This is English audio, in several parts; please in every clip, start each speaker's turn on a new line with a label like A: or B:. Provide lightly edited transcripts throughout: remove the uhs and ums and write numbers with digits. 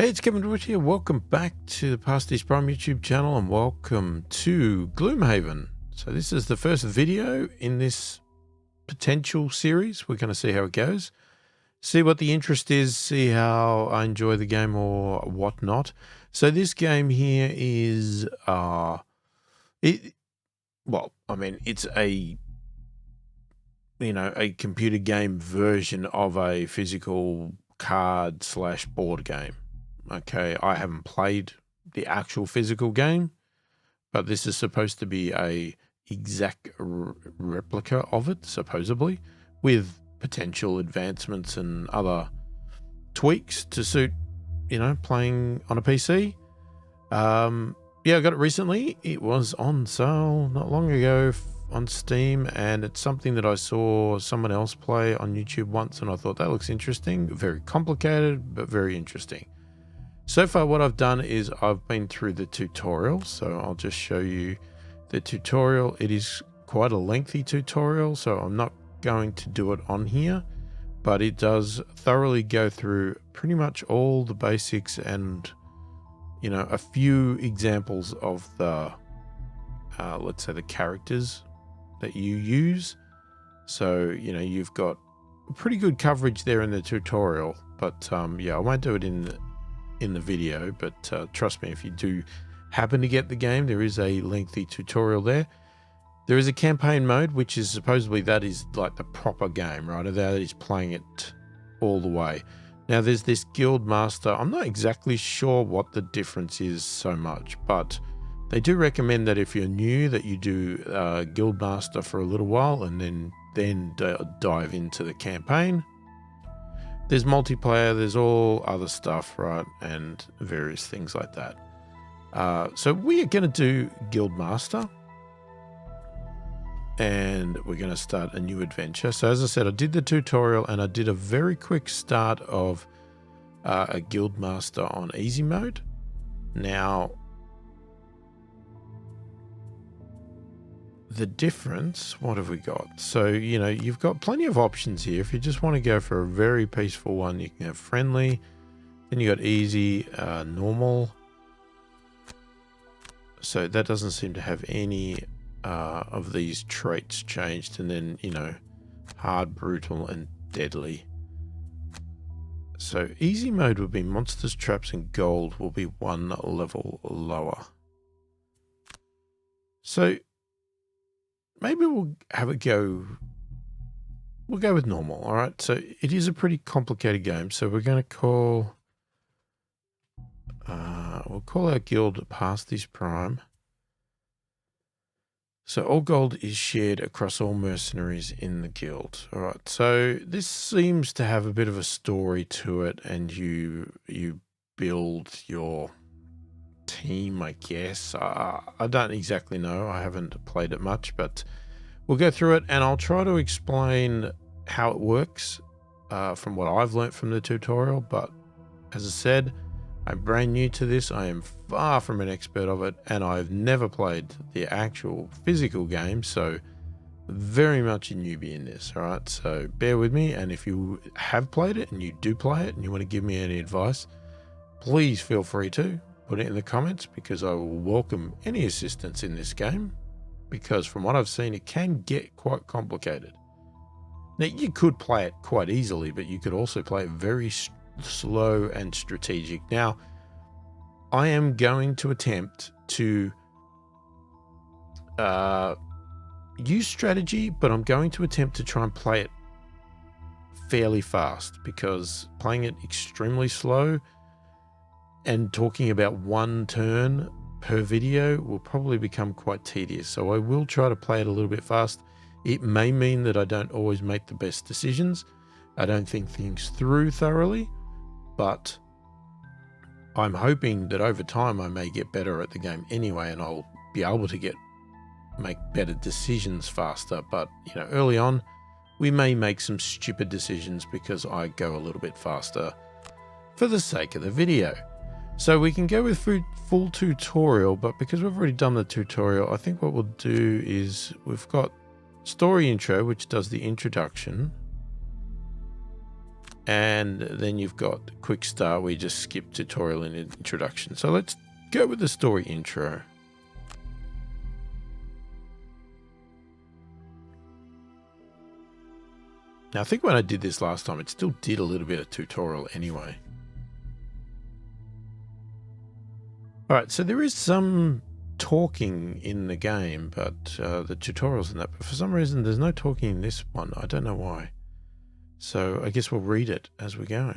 A: Hey, it's Kevin Dwight here. Welcome back to the pasthisprime YouTube channel and welcome to Gloomhaven. So this is the first video in this potential series. We're going to see how it goes, see what the interest is, see how I enjoy the game or whatnot. So this game here is, it's a, a computer game version of a physical card / board game. Okay, I haven't played the actual physical game, but this is supposed to be a exact replica of it, supposedly, with potential advancements and other tweaks to suit, playing on a PC. Yeah, I got it recently. It was on sale not long ago on Steam, and it's something that I saw someone else play on YouTube once, and I thought that looks interesting. Very complicated, but very interesting. So far what I've done is I've been through the tutorial, so I'll just show you the tutorial. It is quite a lengthy tutorial, so I'm not going to do it on here, but it does thoroughly go through pretty much all the basics and, a few examples of the, let's say the characters that you use. So, you've got pretty good coverage there in the tutorial, but yeah, I won't do it in the video, but trust me, if you do happen to get the game, there is a lengthy tutorial there. There is a campaign mode, which is supposedly that is like the proper game, right? That is playing it all the way. Now there's this Guildmaster. I'm not exactly sure what the difference is so much, but they do recommend that if you're new that you do Guildmaster for a little while and then dive into the campaign. There's multiplayer, there's all other stuff, right? And various things like that. So we are going to do Guildmaster. And we're going to start a new adventure. So as I said, I did the tutorial and I did a very quick start of a Guildmaster on easy mode. Now, the difference, what have we got? So, you've got plenty of options here. If you just want to go for a very peaceful one, you can have friendly. Then you got easy, normal. So that doesn't seem to have any of these traits changed. And then, hard, brutal, and deadly. So easy mode would be monsters, traps, and gold will be one level lower. So maybe we'll have a go. We'll go with normal. All right. So it is a pretty complicated game. So we're going to call, we'll call our guild pasthisprime. So all gold is shared across all mercenaries in the guild. All right. So this seems to have a bit of a story to it, and you build your team, I guess. I don't exactly know. I haven't played it much, but we'll go through it and I'll try to explain how it works from what I've learned from the tutorial. But as I said, I'm brand new to this. I am far from an expert of it, and I've never played the actual physical game, so very much a newbie in this. All right, so bear with me, and if you have played it and you do play it and you want to give me any advice, please feel free to put it in the comments, because I will welcome any assistance in this game, because from what I've seen, it can get quite complicated. Now, you could play it quite easily, but you could also play it very slow and strategic. Now, I am going to attempt to use strategy, but I'm going to attempt to try and play it fairly fast, because playing it extremely slow and talking about one turn per video will probably become quite tedious. So I will try to play it a little bit fast. It may mean that I don't always make the best decisions. I don't think things through thoroughly, but I'm hoping that over time I may get better at the game anyway, and I'll be able to make better decisions faster. But, early on, we may make some stupid decisions because I go a little bit faster for the sake of the video. So we can go with full tutorial, but because we've already done the tutorial, I think what we'll do is we've got story intro, which does the introduction. And then you've got quick start where you just skip tutorial and introduction. So let's go with the story intro. Now I think when I did this last time, it still did a little bit of tutorial anyway. Alright, so there is some talking in the game, but the tutorials and that, but for some reason there's no talking in this one. I don't know why. So I guess we'll read it as we go.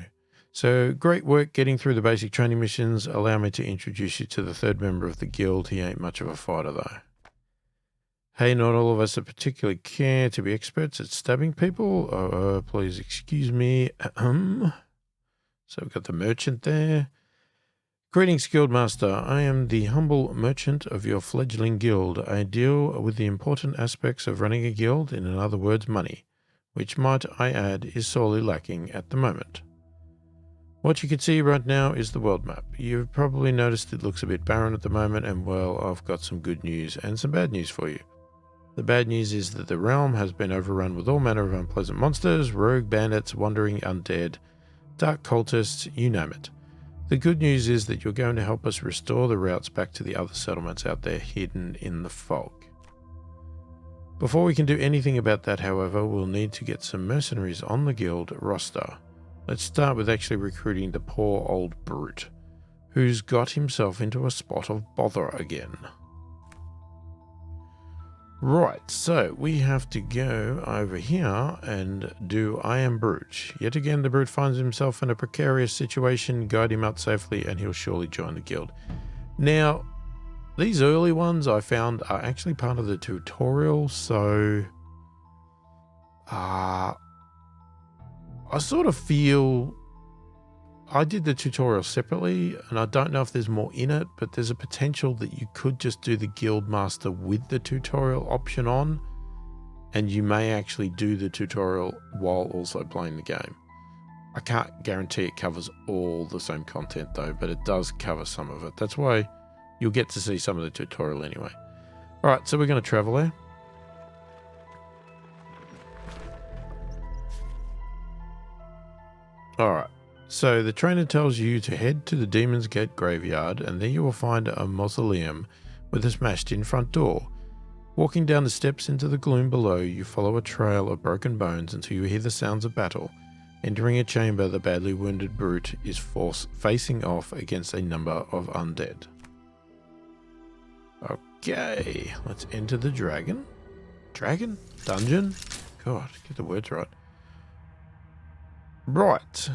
A: So, great work getting through the basic training missions. Allow me to introduce you to the third member of the guild. He ain't much of a fighter though. Hey, not all of us are particularly care to be experts at stabbing people. Please excuse me. So we've got the merchant there. Greetings, Guildmaster. I am the humble merchant of your fledgling guild. I deal with the important aspects of running a guild, in other words, money, which, might I add, is sorely lacking at the moment. What you can see right now is the world map. You've probably noticed it looks a bit barren at the moment, and well, I've got some good news and some bad news for you. The bad news is that the realm has been overrun with all manner of unpleasant monsters, rogue bandits, wandering undead, dark cultists, you name it. The good news is that you're going to help us restore the routes back to the other settlements out there hidden in the fog. Before we can do anything about that, however, we'll need to get some mercenaries on the guild roster. Let's start with actually recruiting the poor old brute, who's got himself into a spot of bother again. Right, so we have to go over here and do I am brute. Yet again, the brute finds himself in a precarious situation. Guide him out safely and he'll surely join the guild. Now, these early ones I found are actually part of the tutorial, so I sort of feel I did the tutorial separately, and I don't know if there's more in it, but there's a potential that you could just do the Guildmaster with the tutorial option on, and you may actually do the tutorial while also playing the game. I can't guarantee it covers all the same content though, but it does cover some of it. That's why you'll get to see some of the tutorial anyway. Alright, so we're going to travel there. Alright. So the trainer tells you to head to the Demon's Gate graveyard, and there you will find a mausoleum with a smashed in front door. Walking down the steps into the gloom below, you follow a trail of broken bones until you hear the sounds of battle. Entering a chamber, the badly wounded brute is facing off against a number of undead. Okay, let's enter the dragon. Dragon? Dungeon? God, get the words right. Right.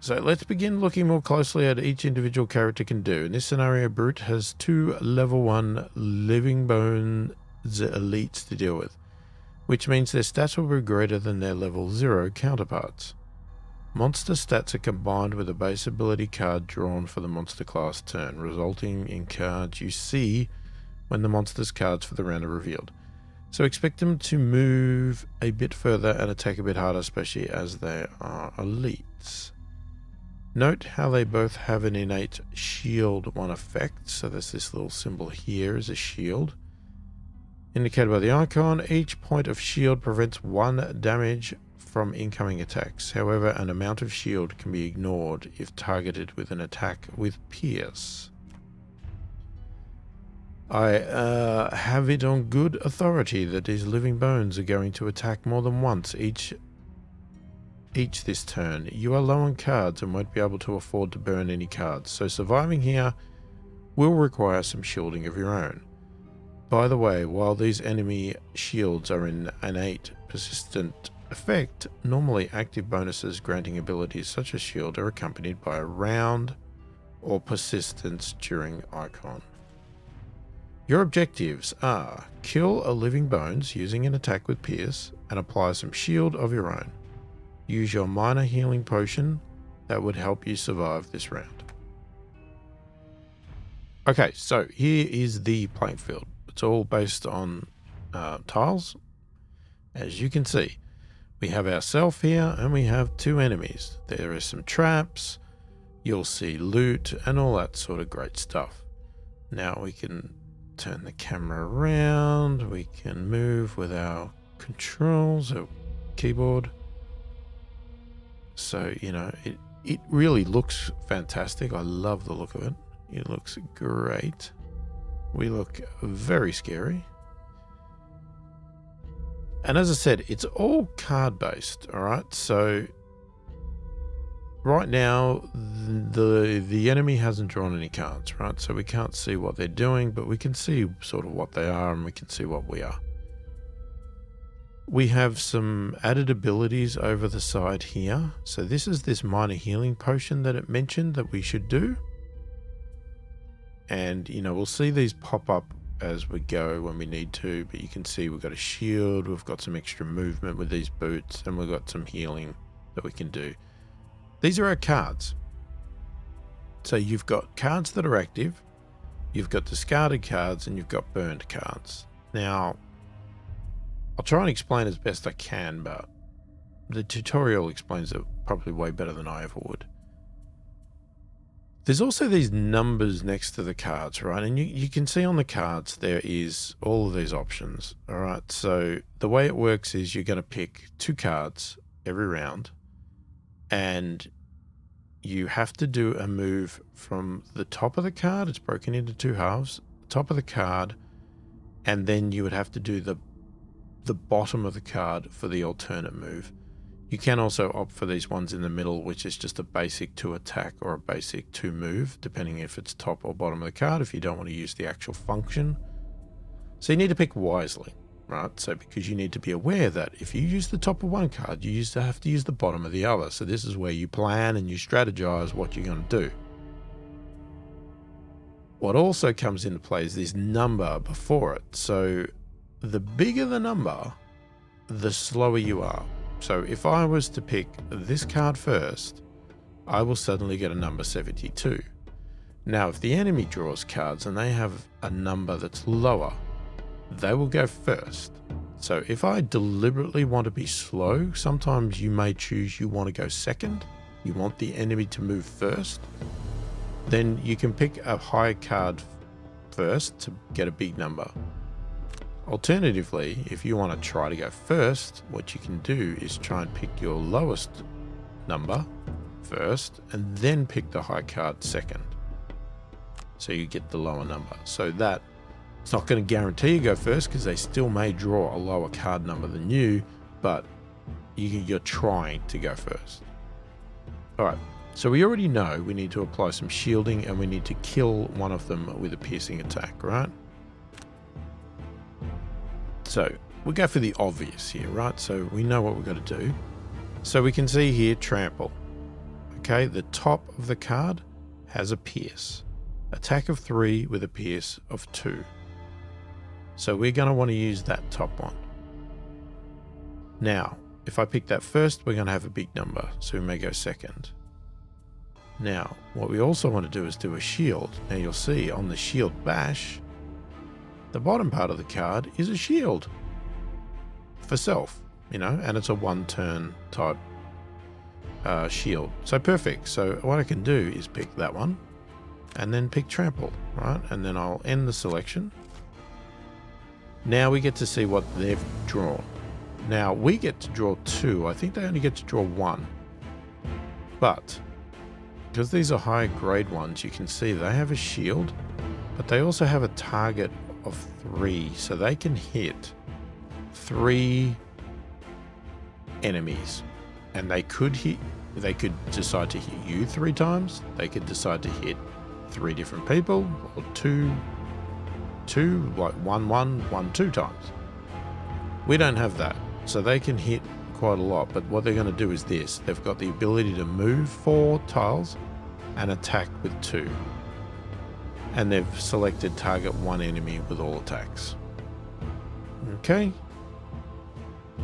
A: So let's begin looking more closely at each individual character can do. In this scenario, Brute has 2 level 1 living bones elites to deal with, which means their stats will be greater than their level 0 counterparts. Monster stats are combined with a base ability card drawn for the monster class turn, resulting in cards you see when the monster's cards for the round are revealed. So expect them to move a bit further and attack a bit harder, especially as they are elites. Note how they both have an innate shield 1 effect, so there's this little symbol here is a shield. Indicated by the icon, each point of shield prevents 1 damage from incoming attacks. However, an amount of shield can be ignored if targeted with an attack with Pierce. I have it on good authority that these living bones are going to attack more than once each this turn. You are low on cards and won't be able to afford to burn any cards, so surviving here will require some shielding of your own. By the way, while these enemy shields are an innate persistent effect, normally active bonuses granting abilities such as shield are accompanied by a round or persistence during icon. Your objectives are kill a living bones using an attack with Pierce and apply some shield of your own. Use your minor healing potion that would help you survive this round. Okay, so here is the playing field. It's all based on tiles. As you can see, we have ourselves here and we have 2 enemies. There are some traps, you'll see loot and all that sort of great stuff. Now we can turn the camera around, we can move with our controls, our keyboard. So, you know, it really looks fantastic. I love the look of it. It looks great. We look very scary. And as I said, it's all card based, all right? So right now, the enemy hasn't drawn any cards, right? So we can't see what they're doing, but we can see sort of what they are, and we can see what we are. We have some added abilities over the side here. So this is this minor healing potion that it mentioned that we should do. And, you know, we'll see these pop up as we go when we need to, but you can see we've got a shield, we've got some extra movement with these boots, and we've got some healing that we can do. These are our cards. So you've got cards that are active, you've got discarded cards, and you've got burned cards. Now, I'll try and explain as best I can, but the tutorial explains it probably way better than I ever would. There's also these numbers next to the cards, right? And you can see on the cards there is all of these options, all right? So the way it works is you're going to pick 2 cards every round, and you have to do a move from the top of the card. It's broken into 2 halves, the top of the card, and then you would have to do the bottom of the card for the alternate move. You can also opt for these ones in the middle, which is just a basic 2 attack or a basic 2 move, depending if it's top or bottom of the card, if you don't want to use the actual function. So you need to pick wisely, right? So because you need to be aware that if you use the top of one card, you have to use the bottom of the other. So this is where you plan and you strategize what you're going to do. What also comes into play is this number before it. So the bigger the number, the slower you are. So if I was to pick this card first, I will suddenly get a number 72. Now, if the enemy draws cards and they have a number that's lower, they will go first. So if I deliberately want to be slow, sometimes you may choose you want to go second. You want the enemy to move first. Then you can pick a high card first to get a big number. Alternatively, if you want to try to go first, what you can do is try and pick your lowest number first and then pick the high card second. So you get the lower number. So that it's not going to guarantee you go first because they still may draw a lower card number than you, but you're trying to go first. All right. So we already know we need to apply some shielding and we need to kill one of them with a piercing attack, right? So we go for the obvious here, right? So we know what we've got to do. So we can see here, trample. Okay, the top of the card has a pierce. Attack of 3 with a pierce of 2. So we're going to want to use that top one. Now, if I pick that first, we're going to have a big number, so we may go second. Now, what we also want to do is do a shield. Now you'll see on the shield bash, the bottom part of the card is a shield for self, you know, and it's a 1-turn type shield. So perfect. So what I can do is pick that one and then pick trample, right? And then I'll end the selection. Now we get to see what they've drawn. Now we get to draw 2. I think they only get to draw 1. But because these are high grade ones, you can see they have a shield, but they also have a target of 3, so they can hit 3 enemies, and they could decide to hit you 3 times. They could decide to hit 3 different people, or two, like 1, 2 times. We don't have that, so they can hit quite a lot. But what they're going to do is this: they've got the ability to move 4 tiles and attack with 2. And they've selected target 1 enemy with all attacks. Okay.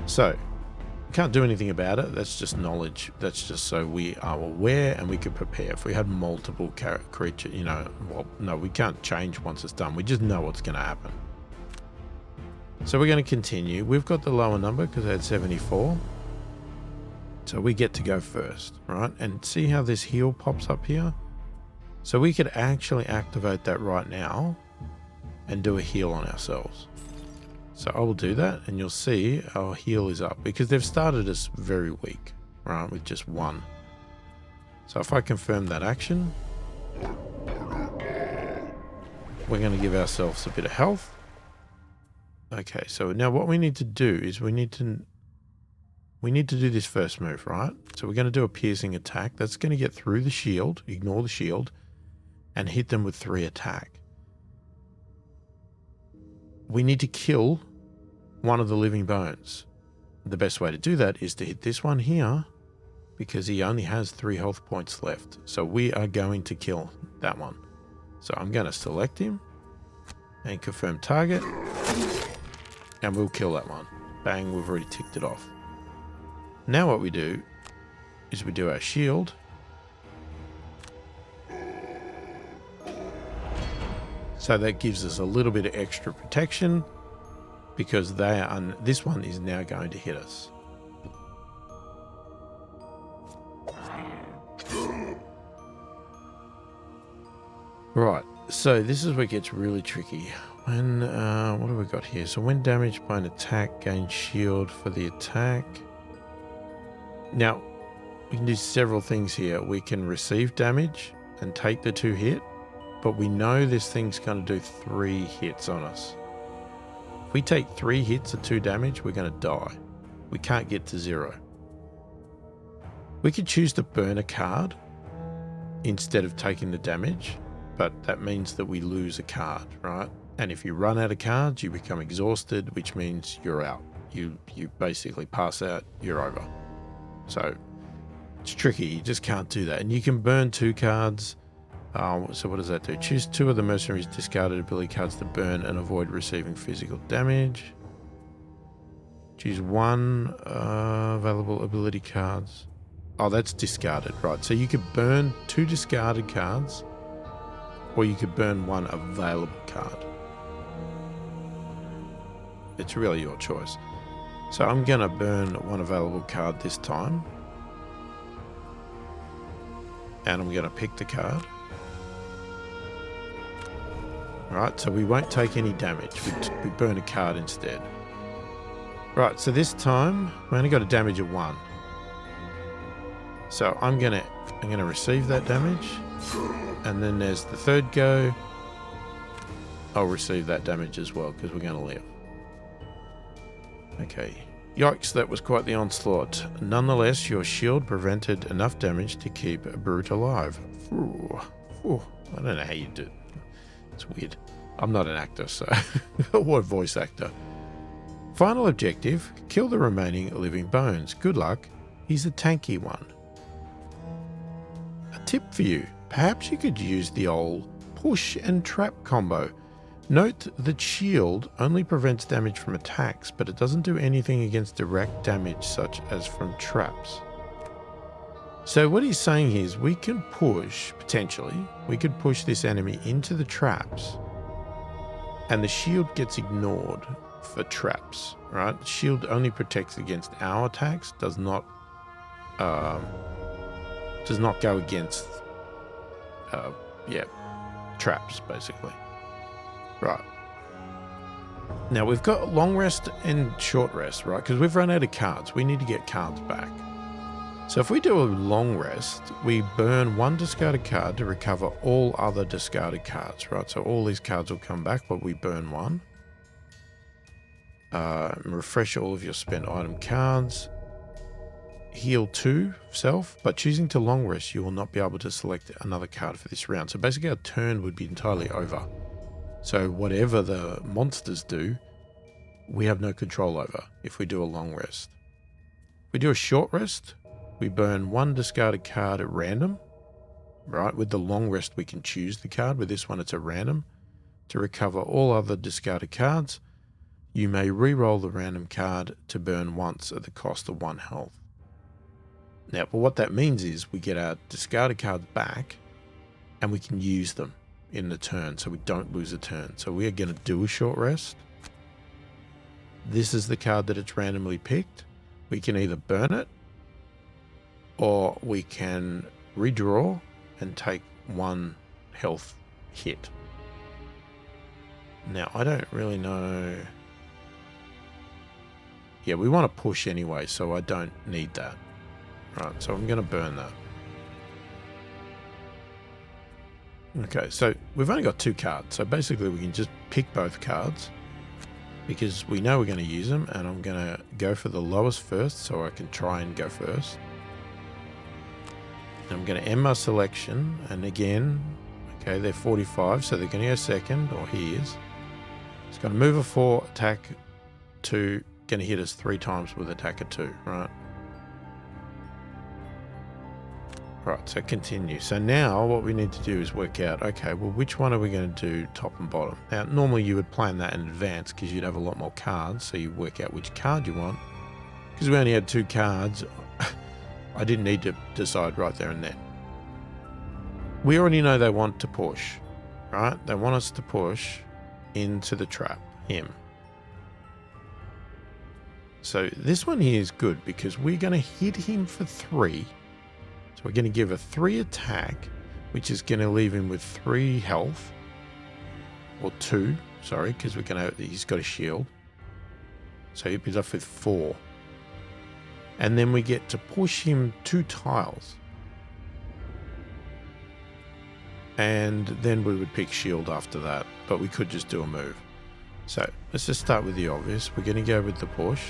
A: So, can't do anything about it. That's just knowledge. That's just so we are aware and we can prepare. If we had multiple creatures, you know, well, no, we can't change once it's done. We just know what's going to happen. So we're going to continue. We've got the lower number because they had 74. So we get to go first, right? And see how this heal pops up here? So we could actually activate that right now and do a heal on ourselves. So I will do that and you'll see our heal is up because they've started us very weak, right, with just 1. So if I confirm that action, we're going to give ourselves a bit of health. Okay, so now what we need to do is we need to do this first move, right? So we're going to do a piercing attack. That's going to get through the shield, ignore the shield, and hit them with 3 attack. We need to kill one of the living bones. The best way to do that is to hit this one here, because he only has 3 health points left. So we are going to kill that one. So I'm going to select him and confirm target, and we'll kill that one. Bang, we've already ticked it off. Now what we do is we do our shield. So that gives us a little bit of extra protection, because this one is now going to hit us. Right, so this is where it gets really tricky. When, what have we got here? So when damaged by an attack, gain shield for the attack. Now, we can do several things here. We can receive damage and take the 2 hit, but we know this thing's going to do 3 hits on us. If we take 3 hits of 2 damage, we're going to die. We can't get to 0. We could choose to burn a card instead of taking the damage, but that means that we lose a card, right? And if you run out of cards, you become exhausted, which means you're out. You basically pass out, you're over. So it's tricky, you just can't do that. And you can burn 2 cards. So what does that do? Choose 2 of the mercenaries' discarded ability cards to burn and avoid receiving physical damage. Choose 1 available ability cards. Oh, that's discarded, right? So you could burn 2 discarded cards, or you could burn 1 available card. It's really your choice. So I'm going to burn 1 available card this time. And I'm going to pick the card. Right, so we won't take any damage. We burn a card instead. Right, so this time we only got a damage of 1. So I'm gonna receive that damage, and then there's the third go. I'll receive that damage as well because we're gonna live. Okay. Yikes, that was quite the onslaught. Nonetheless, your shield prevented enough damage to keep Brute alive. Ooh. I don't know how you do it. It's weird. I'm not an actor, so or a voice actor. Final objective, kill the remaining living bones. Good luck. He's a tanky one. A tip for you. Perhaps you could use the old push and trap combo. Note that shield only prevents damage from attacks, but it doesn't do anything against direct damage such as from traps. So what he's saying here is we can push, potentially, we could push this enemy into the traps, and the shield gets ignored for traps, right? The shield only protects against our attacks, does not go against, traps, basically. Right. Now we've got long rest and short rest, right? Because we've run out of cards. We need to get cards back. So if we do a long rest, we burn 1 discarded card to recover all other discarded cards, right? So all these cards will come back, but we burn 1. Refresh all of your spent item cards. Heal 2 self, but choosing to long rest, you will not be able to select another card for this round. So basically our turn would be entirely over. So whatever the monsters do, we have no control over if we do a long rest. If we do a short rest, we burn 1 discarded card at random, right? With the long rest, we can choose the card. With this one, it's a random. To recover all other discarded cards, you may re-roll the random card to burn once at the cost of 1 health. Now, but what that means is we get our discarded cards back and we can use them in the turn, so we don't lose a turn. So we are going to do a short rest. This is the card that it's randomly picked. We can either burn it, or we can redraw and take 1 health hit. Now, I don't really know. Yeah, we want to push anyway, so I don't need that. Right, so I'm going to burn that. Okay, so we've only got 2 cards. So basically we can just pick both cards because we know we're going to use them, and I'm going to go for the lowest first so I can try and go first. I'm going to end my selection, and again, okay, they're 45, so they're going to go second, or he is. He's got to move a 4, attack 2, going to hit us 3 times with attack of 2, right? Right, so continue. So now what we need to do is work out, okay, well, which one are we going to do top and bottom? Now, normally you would plan that in advance because you'd have a lot more cards, so you work out which card you want. Because we only had 2 cards, I didn't need to decide right there and then. We already know they want to push, right? They want us to push into the trap, him. So this one here is good because we're going to hit him for 3. So we're going to give a 3 attack, which is going to leave him with 3 health. Or 2, sorry, because he's got a shield. So he'll be left with 4. And then we get to push him 2 tiles. And then we would pick shield after that, but we could just do a move. So let's just start with the obvious. We're going to go with the push.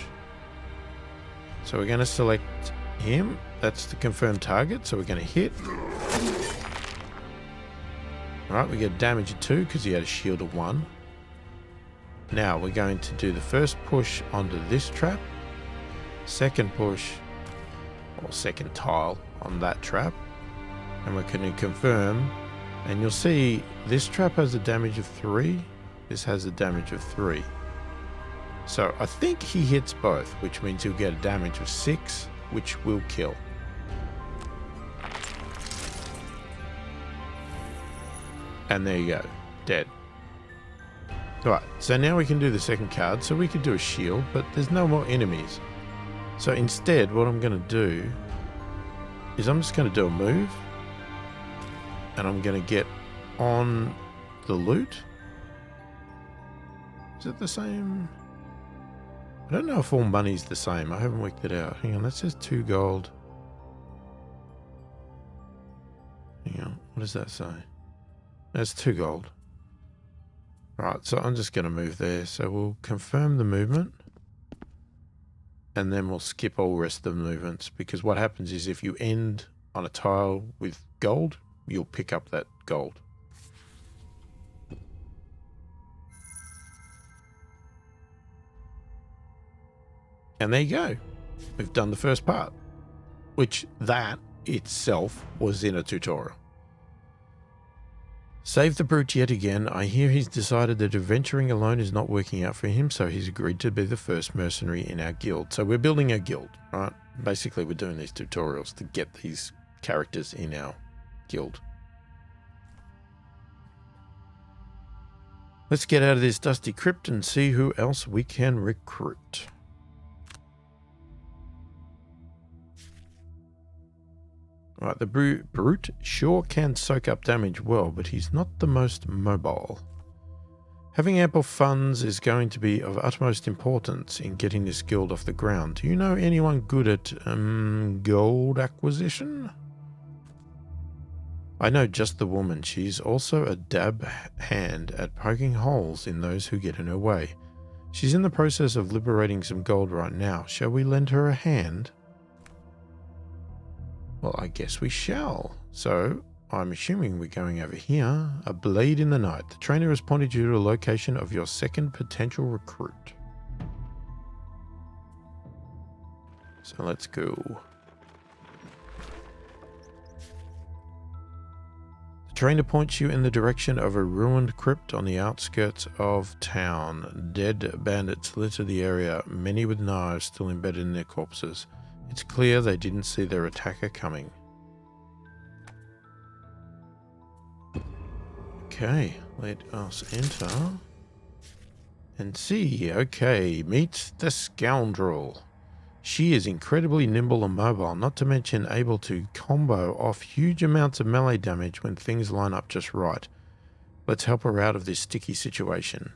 A: So we're going to select him. That's the confirmed target, so we're going to hit. Alright, we get damage of 2 because he had a shield of 1. Now we're going to do the first push onto this trap. Second push, or second tile on that trap. And we're going to confirm. And you'll see this trap has a damage of 3. This has a damage of 3. So I think he hits both, which means he'll get a damage of 6, which will kill. And there you go, dead. Alright, so now we can do the second card. So we could do a shield, but there's no more enemies. So instead, what I'm going to do is I'm just going to do a move. And I'm going to get on the loot. Is it the same? I don't know if all money's the same. I haven't worked it out. Hang on, that says 2 gold. Hang on, what does that say? That's 2 gold. Right, so I'm just going to move there. So we'll confirm the movement. And then we'll skip all rest of the movements. Because what happens is if you end on a tile with gold, you'll pick up that gold. And there you go. We've done the first part, which that itself was in a tutorial. Save the brute yet again. I hear he's decided that adventuring alone is not working out for him, so he's agreed to be the first mercenary in our guild. So we're building a guild, right? Basically, we're doing these tutorials to get these characters in our guild. Let's get out of this dusty crypt and see who else we can recruit. Right, the brute sure can soak up damage well, but he's not the most mobile. Having ample funds is going to be of utmost importance in getting this guild off the ground. Do you know anyone good at gold acquisition? I know just the woman. She's also a dab hand at poking holes in those who get in her way. She's in the process of liberating some gold right now. Shall we lend her a hand? Well, I guess we shall. So, I'm assuming we're going over here. A blade in the night. The trainer has pointed you to the location of your second potential recruit. So let's go. The trainer points you in the direction of a ruined crypt on the outskirts of town. Dead bandits litter the area, many with knives still embedded in their corpses. It's clear they didn't see their attacker coming. Okay, let us enter and see. Okay, meet the scoundrel. She is incredibly nimble and mobile, not to mention able to combo off huge amounts of melee damage when things line up just right. Let's help her out of this sticky situation.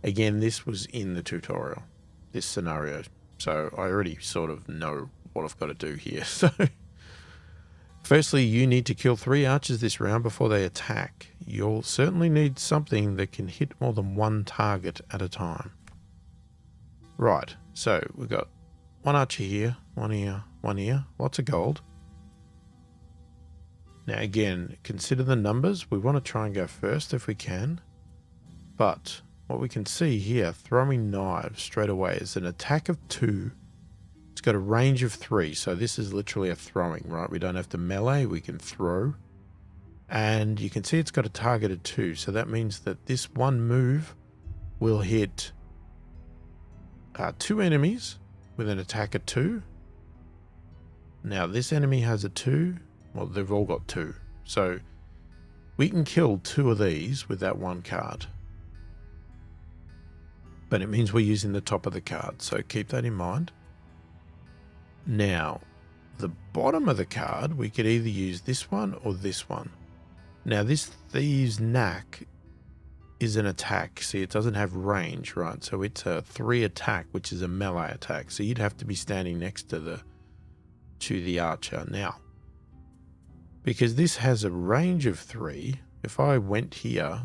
A: Again, this was in the tutorial, this scenario, so I already sort of know what I've got to do here. So Firstly, you need to kill 3 archers this round before they attack. You'll certainly need something that can hit more than 1 target at a time. Right, so we've got 1 archer here, 1 here, 1 here, lots of gold. Now again, consider the numbers. We want to try and go first if we can. But what we can see here, throwing knives straight away, is an attack of 2. It's got a range of 3, so this is literally a throwing, right? We don't have to melee, we can throw. And you can see it's got a target of 2, so that means that this one move will hit 2 enemies with an attack of 2. Now this enemy has a 2. Well, they've all got 2. So we can kill 2 of these with that 1 card. But it means we're using the top of the card, so keep that in mind. Now, the bottom of the card, we could either use this one or this one. Now, this Thieves' Knack is an attack. See, it doesn't have range, right? So it's a 3 attack, which is a melee attack. So you'd have to be standing next to the archer. Now, because this has a range of 3, if I went here,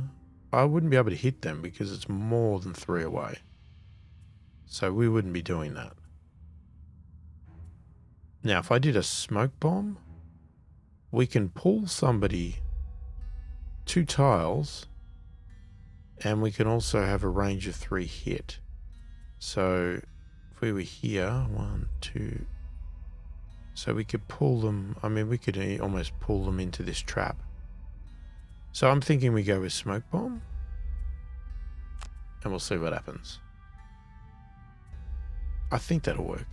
A: I wouldn't be able to hit them because it's more than 3 away. So we wouldn't be doing that. Now, if I did a smoke bomb, we can pull somebody 2 tiles, and we can also have a range of 3 hit. So if we were here, 1, 2, so we could pull them. I mean, we could almost pull them into this trap. So I'm thinking we go with smoke bomb, and we'll see what happens. I think that'll work.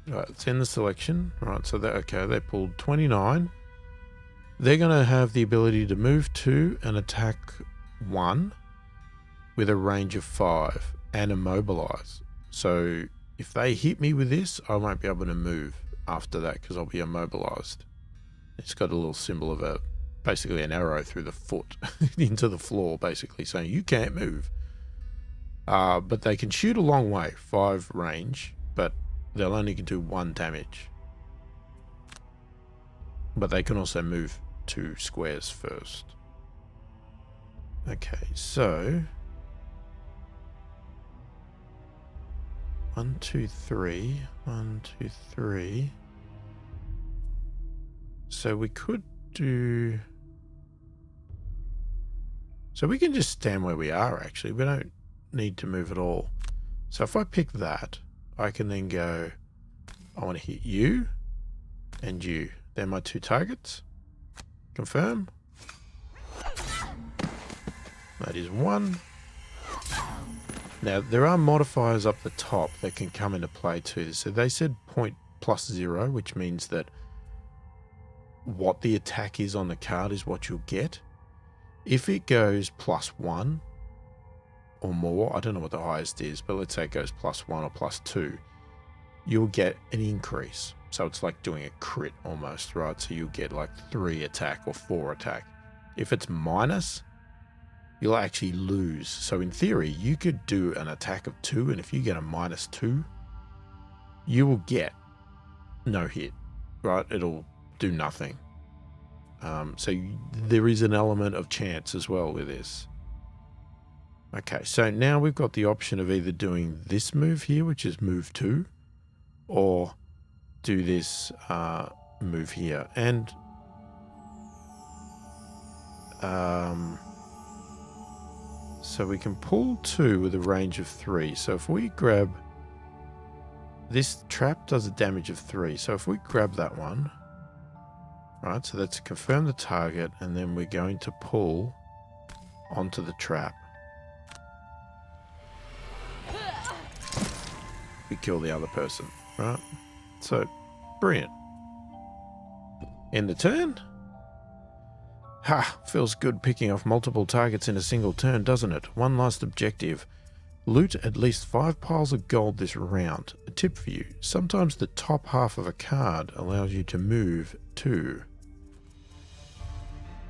A: Right, it's in the selection. Right, so they pulled 29. They're going to have the ability to move 2 and attack 1 with a range of 5 and immobilize. So if they hit me with this, I won't be able to move after that because I'll be immobilized. It's got a little symbol of basically an arrow through the foot into the floor, basically saying you can't move. But they can shoot a long way, 5 range, but they'll only do 1 damage. But they can also move 2 squares first. Okay, so 1, 2, 3, 1, 2, 3. So we could do. So we can just stand where we are. Actually, we don't need to move at all. So if I pick that, I can then go, I want to hit you and you. They're my 2 targets. Confirm. That is 1. Now, there are modifiers up the top that can come into play too. So they said point +0, which means that what the attack is on the card is what you'll get. If it goes +1 or more, I don't know what the highest is, but let's say it goes +1 or +2, you'll get an increase. So it's like doing a crit almost, right? So you'll get like 3 attack or 4 attack. If it's minus, you'll actually lose. So in theory, you could do an attack of 2, and if you get a -2, you will get no hit, right? It'll do nothing. So there is an element of chance as well with this. Okay, so now we've got the option of either doing this move here, which is move 2, or do this move here. And so we can pull 2 with a range of 3. So if we grab this trap, does a damage of 3. So if we grab that one, right, so that's confirm the target, and then we're going to pull onto the trap. We kill the other person, right? So, brilliant. End the turn. Ha! Feels good picking off multiple targets in a single turn, doesn't it? One last objective. Loot at least 5 piles of gold this round. A tip for you. Sometimes the top half of a card allows you to move 2.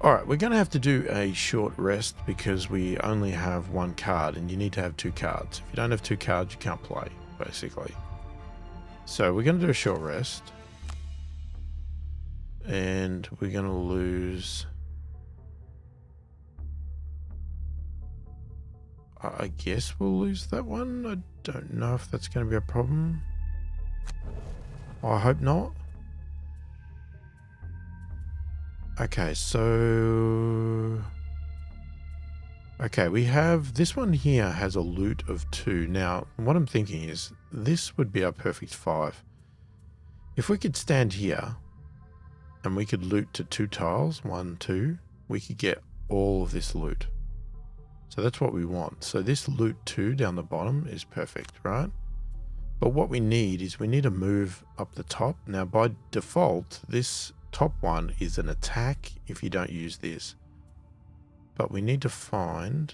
A: Alright, we're going to have to do a short rest because we only have 1 card and you need to have 2 cards. If you don't have 2 cards, you can't play, basically. So we're going to do a short rest. And we're going to lose... I guess we'll lose that one. I don't know if that's going to be a problem. I hope not. Okay, so... Okay, we have... This one here has a loot of 2. Now, what I'm thinking is, this would be our perfect 5. If we could stand here, and we could loot to 2 tiles, 1, 2, we could get all of this loot. So that's what we want. So this loot 2 down the bottom is perfect, right? But what we need is we need to move up the top. Now, by default, this top one is an attack if you don't use this. But we need to find,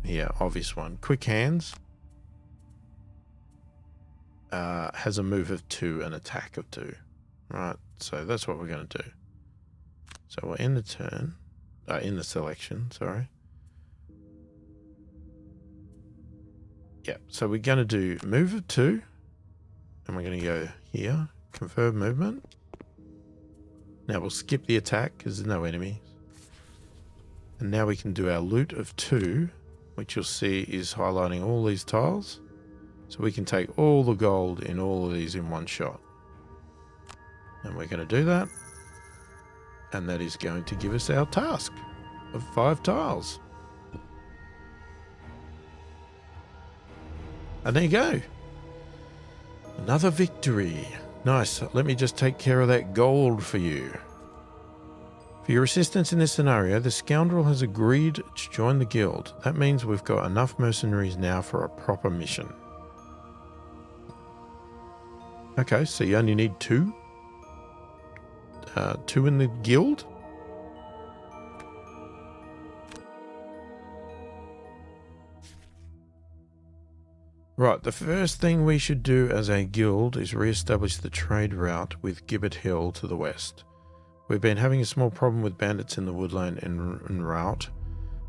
A: yeah, obvious one. Quick Hands has a move of 2, an attack of 2. Right, so that's what we're going to do. So we're in the turn, in the selection, sorry. Yeah, so we're going to do move of 2, and we're going to go here, confirm movement. Now we'll skip the attack because there's no enemies. And now we can do our loot of 2, which you'll see is highlighting all these tiles. So we can take all the gold in all of these in one shot. And we're going to do that. And that is going to give us our task of 5 tiles. And there you go. Another victory. Nice. Let me just take care of that gold for you. For your assistance in this scenario, the scoundrel has agreed to join the guild. That means we've got enough mercenaries now for a proper mission. Okay, so you only need 2? 2 in the guild? Right, the first thing we should do as a guild is re-establish the trade route with Gibbet Hill to the west. We've been having a small problem with bandits in the woodland en route,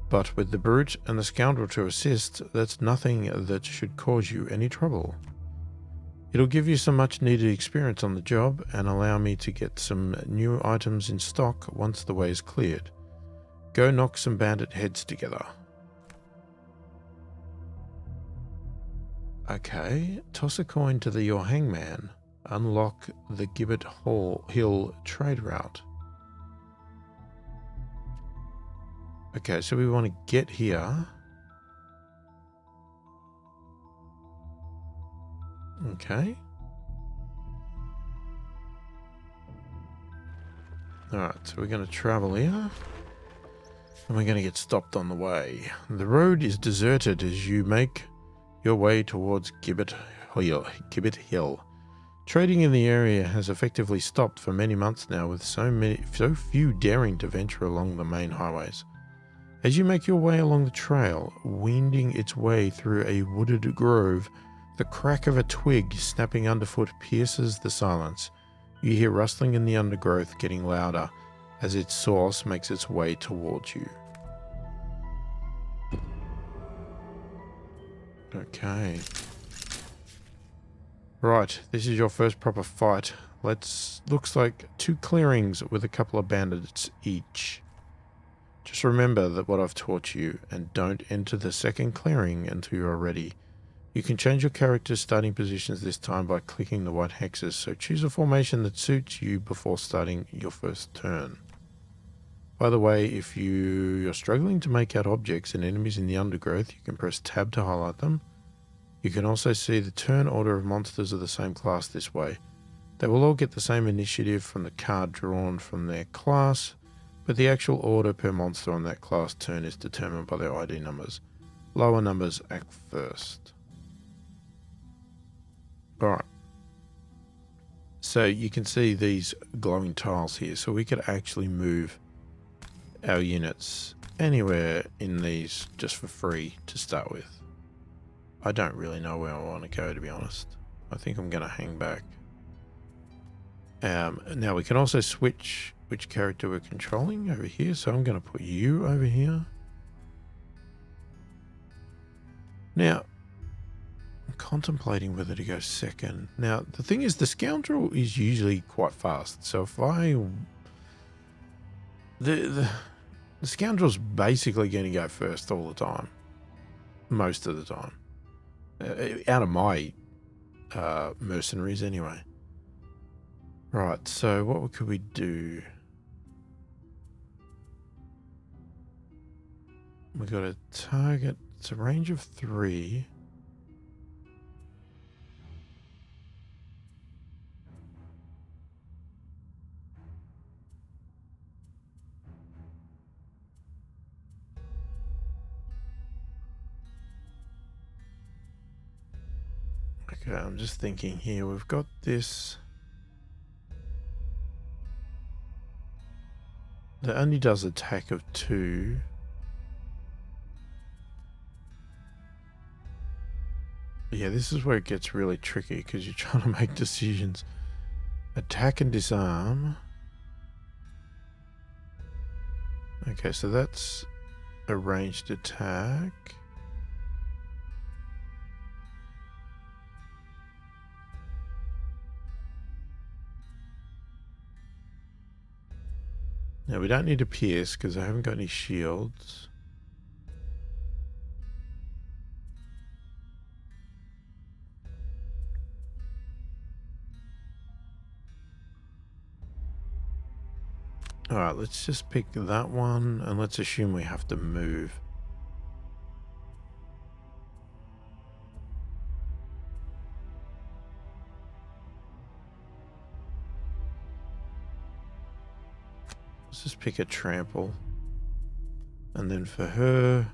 A: but with the brute and the scoundrel to assist, that's nothing that should cause you any trouble. It'll give you some much needed experience on the job and allow me to get some new items in stock once the way is cleared. Go knock some bandit heads together. Okay, toss a coin to your hangman. Unlock the Gibbet Hill trade route. Okay, so we want to get here. Okay. Alright, so we're going to travel here. And we're going to get stopped on the way. The road is deserted as you make your way towards Gibbet Hill. Trading in the area has effectively stopped for many months now, with so few daring to venture along the main highways. As you make your way along the trail, winding its way through a wooded grove, the crack of a twig snapping underfoot pierces the silence. You hear rustling in the undergrowth getting louder as its source makes its way towards you. Okay. Right, this is your first proper fight. Looks like 2 clearings with a couple of bandits each. Just remember that what I've taught you, and don't enter the second clearing until you are ready. You can change your character's starting positions this time by clicking the white hexes, so choose a formation that suits you before starting your first turn. By the way, if you're struggling to make out objects and enemies in the undergrowth, you can press tab to highlight them. You can also see the turn order of monsters of the same class this way. They will all get the same initiative from the card drawn from their class, but the actual order per monster on that class turn is determined by their ID numbers. Lower numbers act first. Alright. So you can see these glowing tiles here, so we could actually move our units anywhere in these just for free to start with. I don't really know where I want to go, to be honest. I think I'm going to hang back. Now we can also switch which character we're controlling over here, so I'm going to put you over here. Now, I'm contemplating whether to go second. Now, the thing is, the scoundrel is usually quite fast. So if I... The scoundrel's basically going to go first all the time. Most of the time. Out of my mercenaries anyway. Right, so what could we do? We got a target. It's a range of 3. Okay, I'm just thinking here. We've got this. That only does attack of 2. Yeah, this is where it gets really tricky because you're trying to make decisions. Attack and disarm. Okay, so that's a ranged attack. Now we don't need to pierce because I haven't got any shields. Alright, let's just pick that one and let's assume we have to move. Let's just pick a trample. And then for her,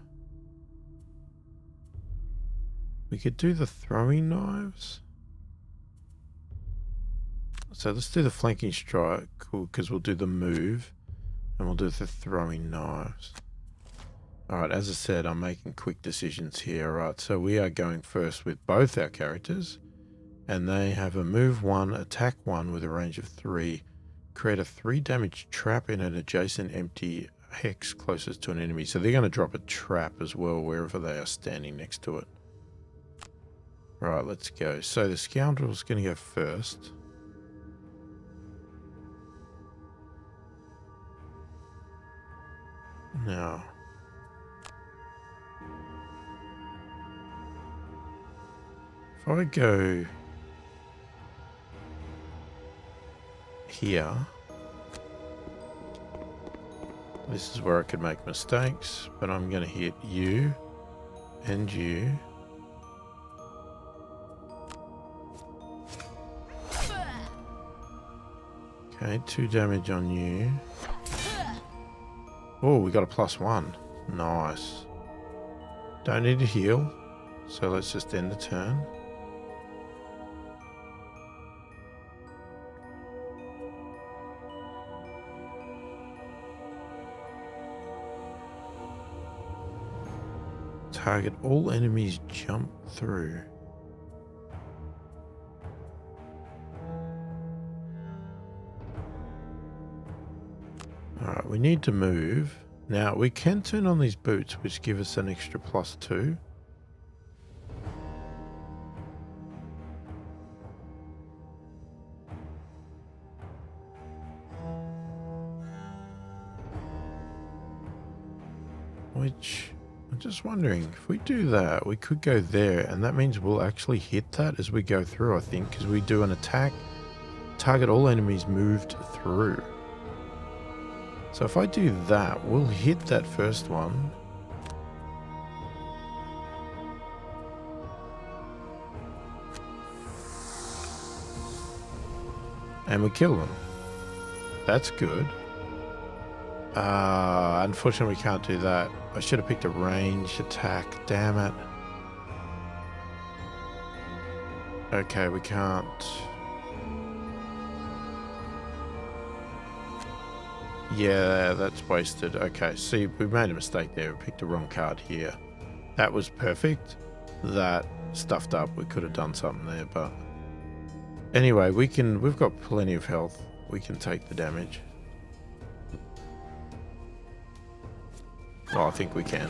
A: we could do the throwing knives. So let's do the flanking strike because we'll do the move and we'll do the throwing knives. Alright, as I said, I'm making quick decisions here. Alright, so we are going first with both our characters and they have a move 1, attack 1 with a range of 3. Create a 3 damage trap in an adjacent empty hex closest to an enemy. So they're going to drop a trap as well wherever they are standing next to it. Right, let's go. So the scoundrel's going to go first. Now, if I go here, this is where I could make mistakes, but I'm going to hit you and you. Okay, 2 damage on you. Oh, we got a +1. Nice. Don't need to heal, so let's just end the turn. Target all enemies jump through. Alright, we need to move. Now, we can turn on these boots, which give us an extra +2. Which, I'm just wondering, if we do that, we could go there, and that means we'll actually hit that as we go through, I think, because we do an attack, target all enemies moved through. So if I do that, we'll hit that first one. And we kill them. That's good. Unfortunately, we can't do that. I should have picked a range attack. Damn it. Okay, we can't. Yeah, that's wasted. Okay, see, we made a mistake there. We picked the wrong card here. That was perfect. That stuffed up. We could have done something there, but anyway, we've got plenty of health. We can take the damage. Oh, I think we can.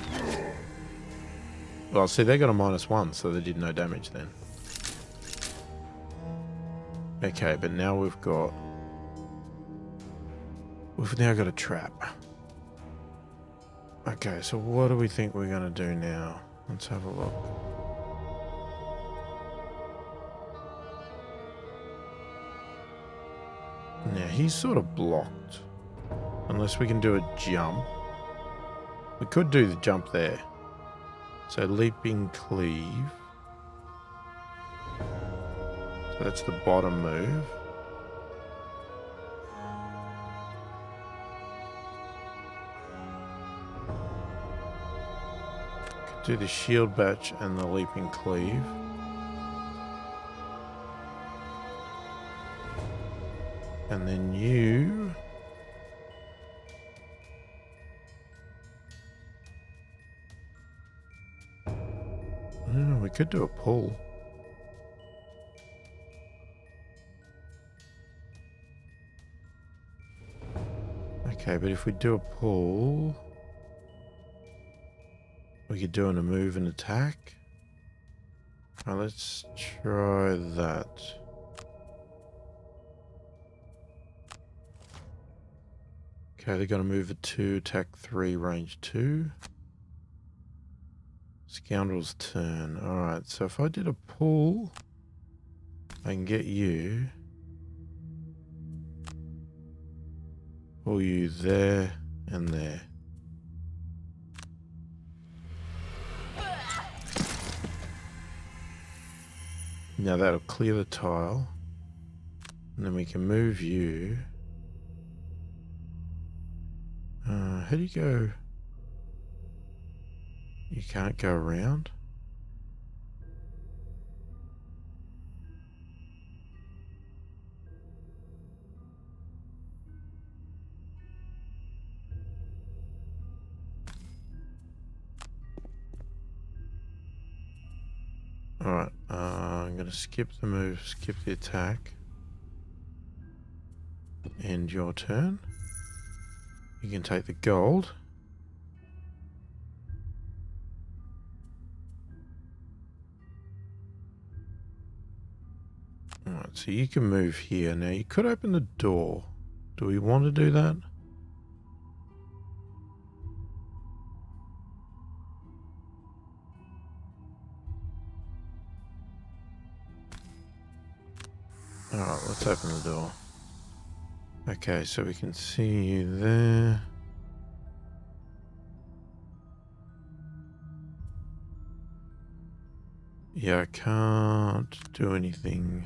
A: Well, see, they got a -1, so they did no damage then. Okay, but now we've now got a trap. Okay, so what do we think we're going to do now? Let's have a look. Now, he's sort of blocked. Unless we can do a jump. We could do the jump there. So, leaping cleave. So, that's the bottom move. Could do the shield batch and the leaping cleave. And then you... Oh, we could do a pull. Okay, but if we do a pull... We could do a move and attack. Now let's try that. Okay, they're going to move a 2, attack 3, range 2. Scoundrel's turn. Alright, so if I did a pull, I can get you. Pull you there and there. Now that'll clear the tile. And then we can move you. How do you go? You can't go around? Alright, I'm going to skip the move, skip the attack. End your turn. You can take the gold. Alright, so you can move here. Now you could open the door. Do we want to do that? Alright, let's open the door. Okay, so we can see you there. Yeah, I can't do anything.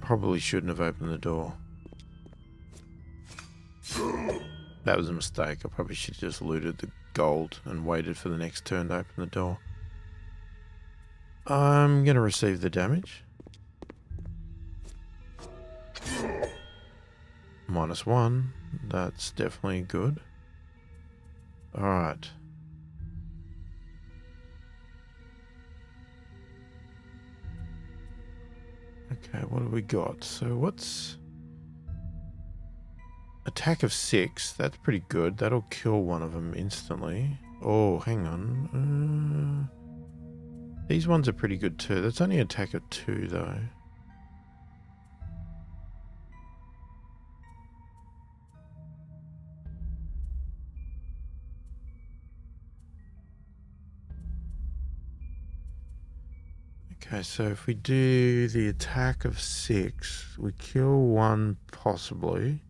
A: Probably shouldn't have opened the door. That was a mistake. I probably should have just looted the gold and waited for the next turn to open the door. I'm going to receive the damage. -1. That's definitely good. Alright. Okay, what have we got? So what's... Attack of 6. That's pretty good. That'll kill one of them instantly. Oh, hang on. These ones are pretty good too. That's only attack of 2 though. Okay, so if we do the attack of 6, we kill one possibly.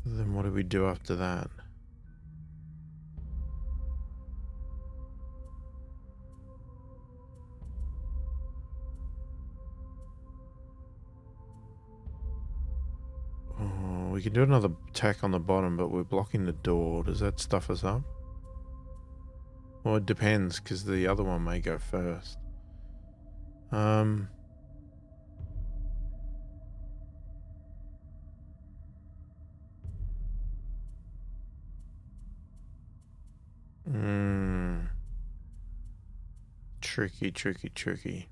A: Then what do we do after that? Oh, we can do another attack on the bottom, but we're blocking the door. Does that stuff us up? Well, it depends, because the other one may go first. Tricky, tricky, tricky.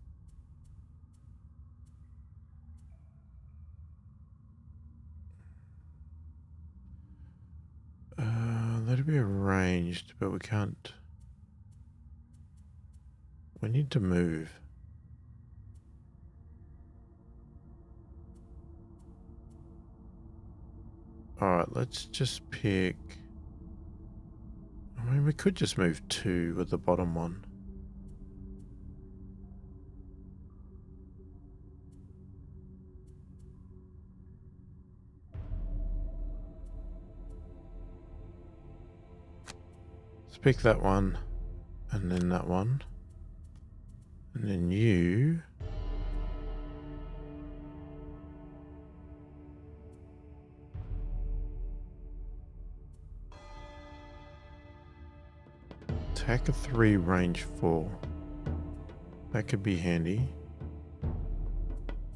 A: That'd be arranged, but we can't. We need to move. Alright, let's just pick... I mean, we could just move 2 with the bottom one. Let's pick that one, and then that one. And then you... Attack of 3, range 4. That could be handy.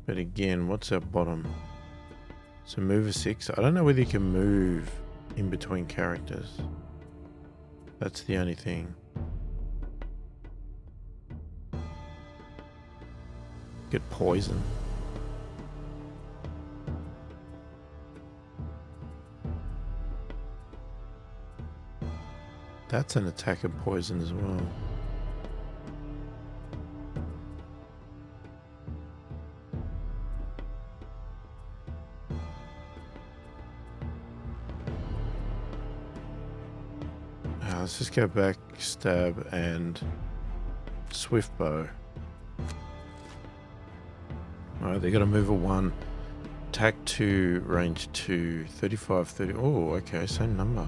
A: But again, what's our bottom? So move a 6. I don't know whether you can move in between characters. That's the only thing. Get poison. That's an attack of poison as well. Let's just go back, stab, and swift bow. Alright, they got to move a 1. Attack 2, range 2, 35, 30. Oh, okay, same number.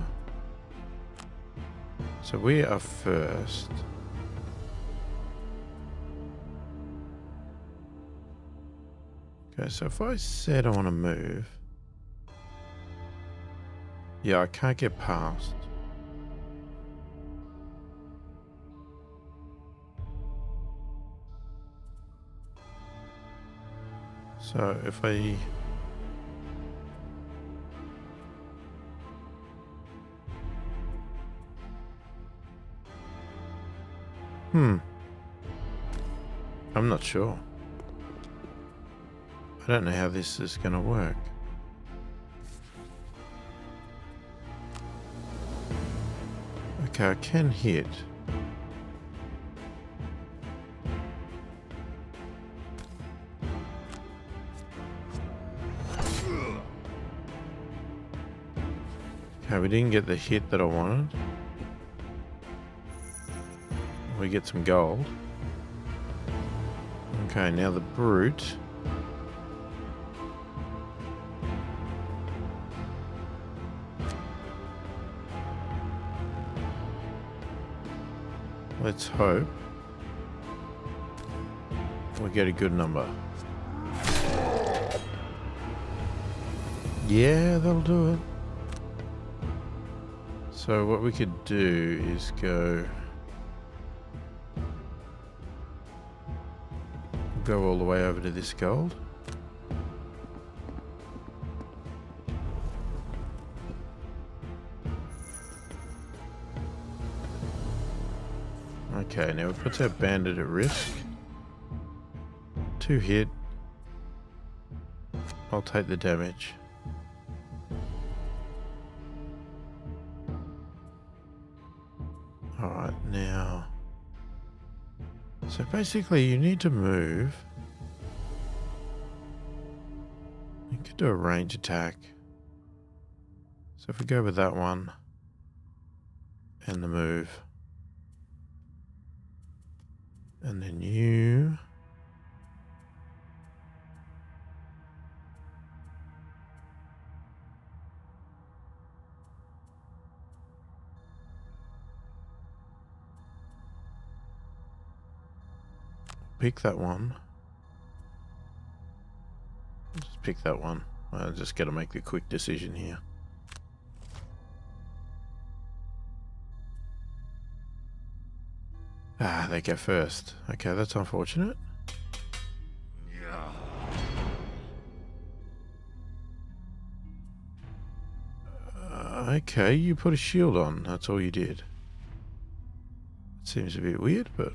A: So we are first. Okay, so if I said I want to move. Yeah, I can't get past. So if I... I'm not sure. I don't know how this is going to work. Okay, I can hit. Okay, we didn't get the hit that I wanted. We get some gold. Okay, now the brute. Let's hope we get a good number. Yeah, that'll do it. So what we could do is go all the way over to this gold. Okay, now it puts our bandit at risk. 2 hit. I'll take the damage. Alright, now... So basically you need to move. You could do a range attack. So if we go with that one and the move. And then you... pick that one. Just pick that one. I just got to make the quick decision here. Ah, they go first. Okay, that's unfortunate. Okay, you put a shield on. That's all you did. It seems a bit weird, but...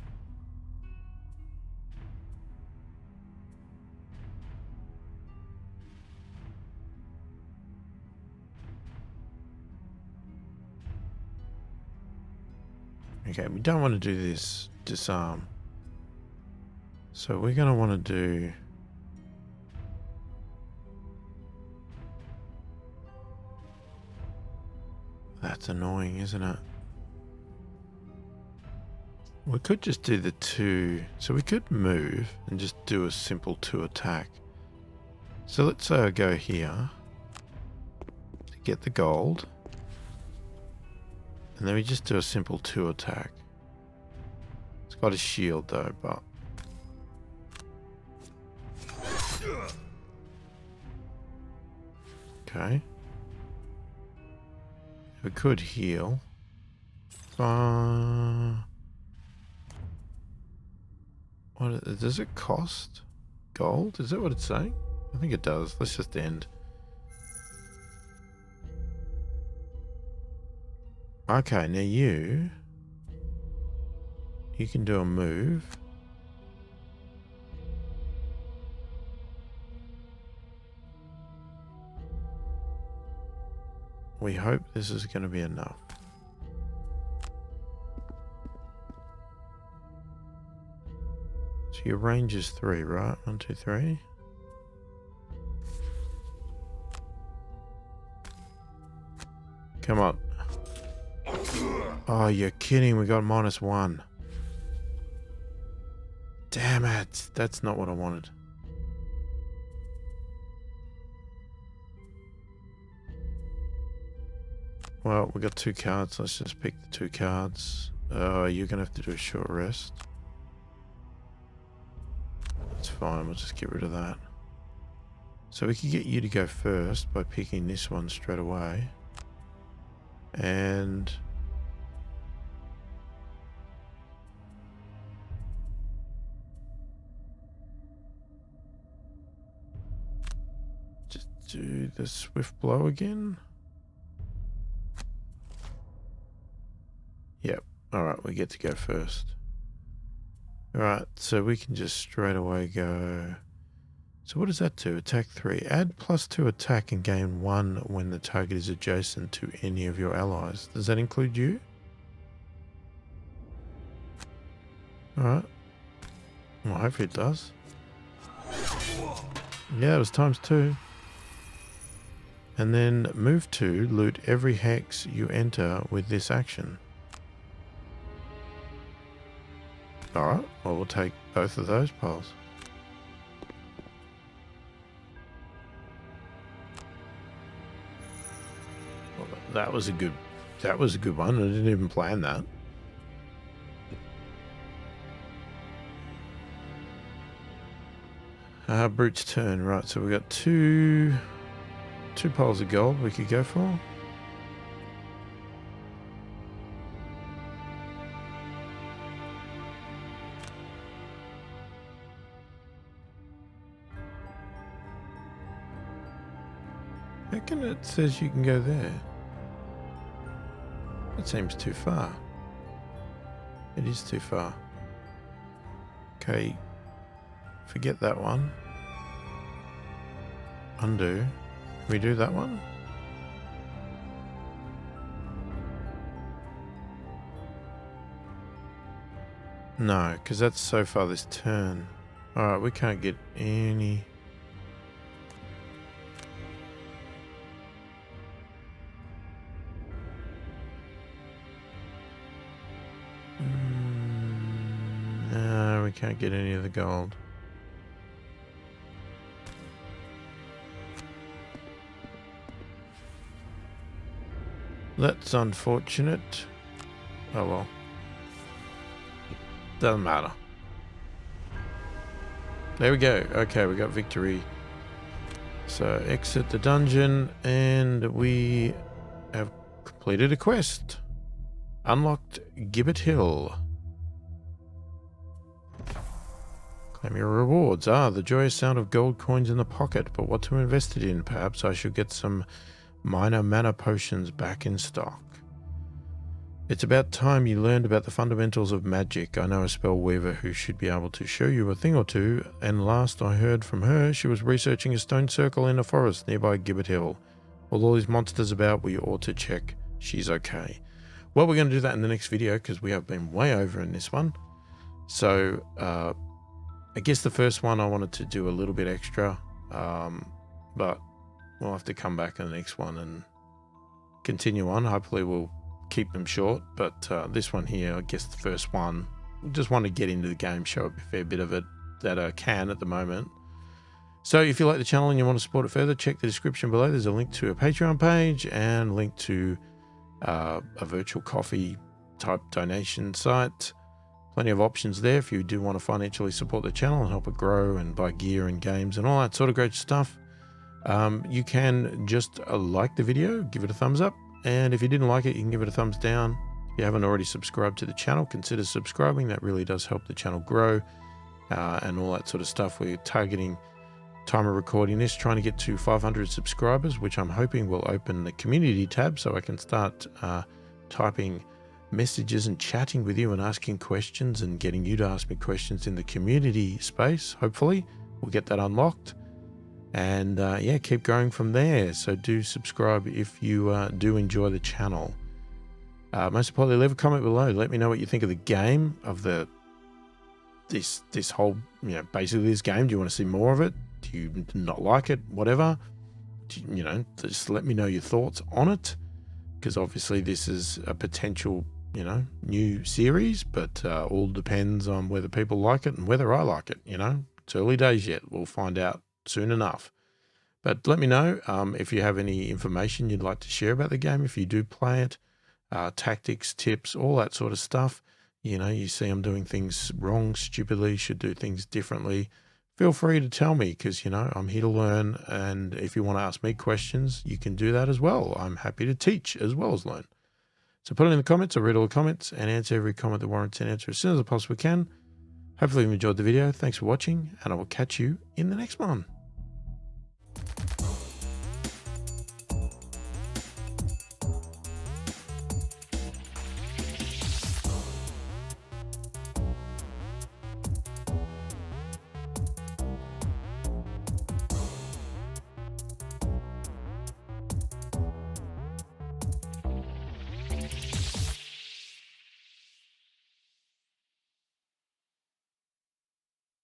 A: Okay, we don't want to do this disarm. So we're going to want to do... That's annoying, isn't it? We could just do the 2. So we could move and just do a simple 2 attack. So let's go here to get the gold. And then we just do a simple 2 attack. It's got a shield though, but... Okay. We could heal. What does it cost? Gold? Is that what it's saying? I think it does. Let's just end. Okay, now you can do a move. We hope this is going to be enough. So your range is 3, right? 1, 2, 3. Come on. Oh, you're kidding. We got -1. Damn it. That's not what I wanted. Well, we got 2 cards. Let's just pick the 2 cards. You're going to have to do a short rest. That's fine. We'll just get rid of that. So we can get you to go first by picking this one straight away. And... just do the swift blow again. Yep. Alright, we get to go first. Alright, so we can just straight away go... So what does that do? Attack 3. Add +2 attack and gain 1 when the target is adjacent to any of your allies. Does that include you? Alright. Well, hopefully it does. Yeah, it was ×2. And then move 2, loot every hex you enter with this action. Alright, well we'll take both of those piles. Well, that was a good one. I didn't even plan that. Brute's turn, right, so we got two piles of gold we could go for. How come it says you can go there? That seems too far. It is too far. Okay, forget that one. Undo. Can we do that one? No, because that's so far this turn. Alright, we can't get any... No, we can't get any of the gold. That's unfortunate. Oh well. Doesn't matter. There we go. Okay, we got victory. So exit the dungeon and we have completed a quest. Unlocked Gibbet Hill. Claim your rewards. The joyous sound of gold coins in the pocket, but what to invest it in? Perhaps I should get some minor mana potions back in stock. It's about time you learned about the fundamentals of magic. I know a spell weaver who should be able to show you a thing or two, and last I heard from her, she was researching a stone circle in a forest nearby Gibbet Hill. With all these monsters about, we ought to check she's okay. Well, we're going to do that in the next video because we have been way over in this one. So, I guess the first one I wanted to do a little bit extra, but we'll have to come back in the next one and continue on. Hopefully we'll keep them short, but this one here, I guess the first one, just want to get into the game, show a fair bit of it that I can at the moment. So if you like the channel and you want to support it further, check the description below. There's a link to a Patreon page and a link to a virtual coffee type donation site. Plenty of options there if you do want to financially support the channel and help it grow and buy gear and games and all that sort of great stuff. You can just like the video, give it a thumbs up, and if you didn't like it, you can give it a thumbs down. If you haven't already subscribed to the channel, consider subscribing. That really does help the channel grow and all that sort of stuff. We're targeting time of recording this, trying to get to 500 subscribers, which I'm hoping will open the community tab so I can start typing messages and chatting with you and asking questions and getting you to ask me questions in the community space. Hopefully we'll get that unlocked, and yeah, keep going from there. So do subscribe if you do enjoy the channel. Most importantly, leave a comment below. Let me know what you think of the game, of this whole, basically this game. Do you want to see more of it? Do you not like it? Whatever. Just let me know your thoughts on it, because obviously this is a potential, new series, but all depends on whether people like it and whether I like it. It's early days yet. We'll find out soon enough. But let me know if you have any information you'd like to share about the game, if you do play it, tactics, tips, all that sort of stuff. You see I'm doing things wrong, stupidly, should do things differently. Feel free to tell me, because, I'm here to learn. And if you want to ask me questions, you can do that as well. I'm happy to teach as well as learn. So put it in the comments. I read all the comments and answer every comment that warrants an answer as soon as I possibly can. Hopefully you've enjoyed the video. Thanks for watching, and I will catch you in the next one.